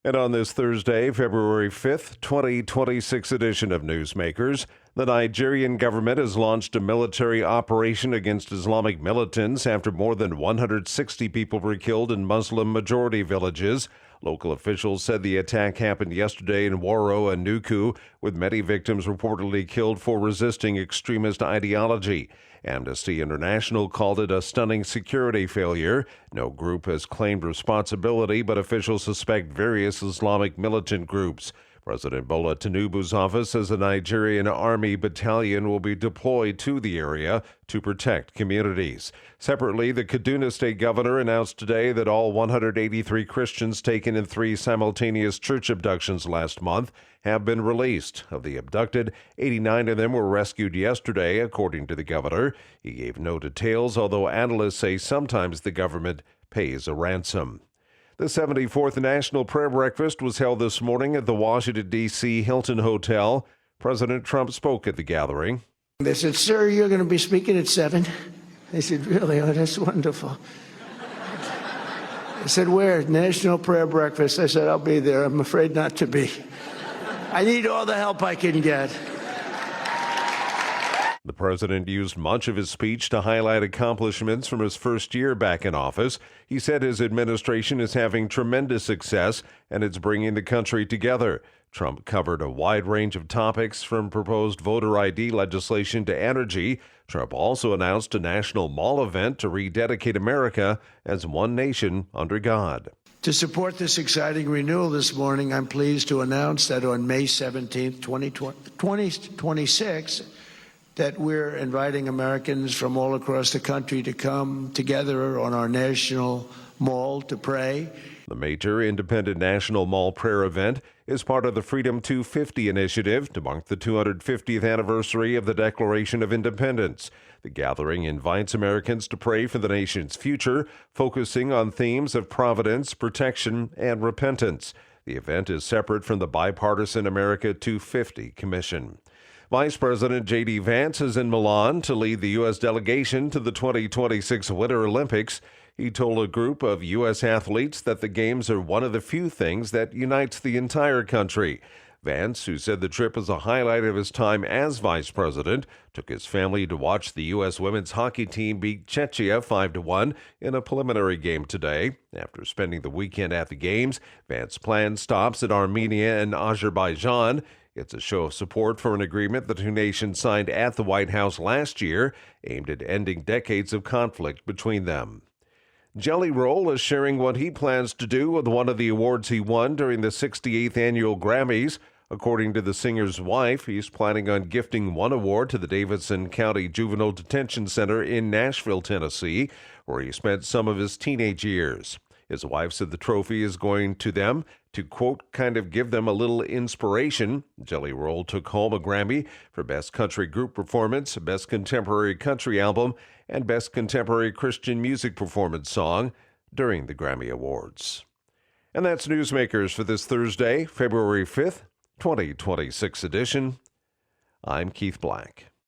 And on this Thursday, February 5th, 2026 edition of Newsmakers, the Nigerian government has launched a military operation against Islamic militants after more than 160 people were killed in Muslim-majority villages. Local officials said the attack happened yesterday in Waro and Nuku, with many victims reportedly killed for resisting extremist ideology. Amnesty International called it a stunning security failure. No group has claimed responsibility, but officials suspect various Islamic militant groups. President Bola Tinubu's office says a Nigerian army battalion will be deployed to the area to protect communities. Separately, the Kaduna state governor announced today that all 183 Christians taken in 3 simultaneous church abductions last month have been released. Of the abducted, 89 of them were rescued yesterday, according to the governor. He gave no details, although analysts say sometimes the government pays a ransom. The 74th National Prayer Breakfast was held this morning at the Washington, D.C. Hilton Hotel. President Trump spoke at the gathering. They said, "Sir, you're going to be speaking at 7." I said, "Really? Oh, that's wonderful." I said, "Where? National Prayer Breakfast." I said, "I'll be there. I'm afraid not to be. I need all the help I can get." The president used much of his speech to highlight accomplishments from his first year back in office. He said his administration is having tremendous success and it's bringing the country together. Trump covered a wide range of topics, from proposed voter ID legislation to energy. Trump also announced a national mall event to rededicate America as one nation under God. To support this exciting renewal this morning, I'm pleased to announce that on May 17th, 2026, that we're inviting Americans from all across the country to come together on our national mall to pray. The major independent national mall prayer event is part of the Freedom 250 initiative to mark the 250th anniversary of the Declaration of Independence. The gathering invites Americans to pray for the nation's future, focusing on themes of providence, protection, and repentance. The event is separate from the bipartisan America 250 Commission. Vice President J.D. Vance is in Milan to lead the U.S. delegation to the 2026 Winter Olympics. He told a group of U.S. athletes that the Games are one of the few things that unites the entire country. Vance, who said the trip was a highlight of his time as vice president, took his family to watch the U.S. women's hockey team beat Czechia 5-1 in a preliminary game today. After spending the weekend at the Games, Vance planned stops at Armenia and Azerbaijan. It's a show of support for an agreement the two nations signed at the White House last year, aimed at ending decades of conflict between them. Jelly Roll is sharing what he plans to do with one of the awards he won during the 68th annual Grammys. According to the singer's wife, he's planning on gifting one award to the Davidson County Juvenile Detention Center in Nashville, Tennessee, where he spent some of his teenage years. His wife said the trophy is going to them to, quote, kind of give them a little inspiration. Jelly Roll took home a Grammy for Best Country Group Performance, Best Contemporary Country Album, and Best Contemporary Christian Music Performance Song during the Grammy Awards. And that's Newsmakers for this Thursday, February 5th, 2026 edition. I'm Keith Black.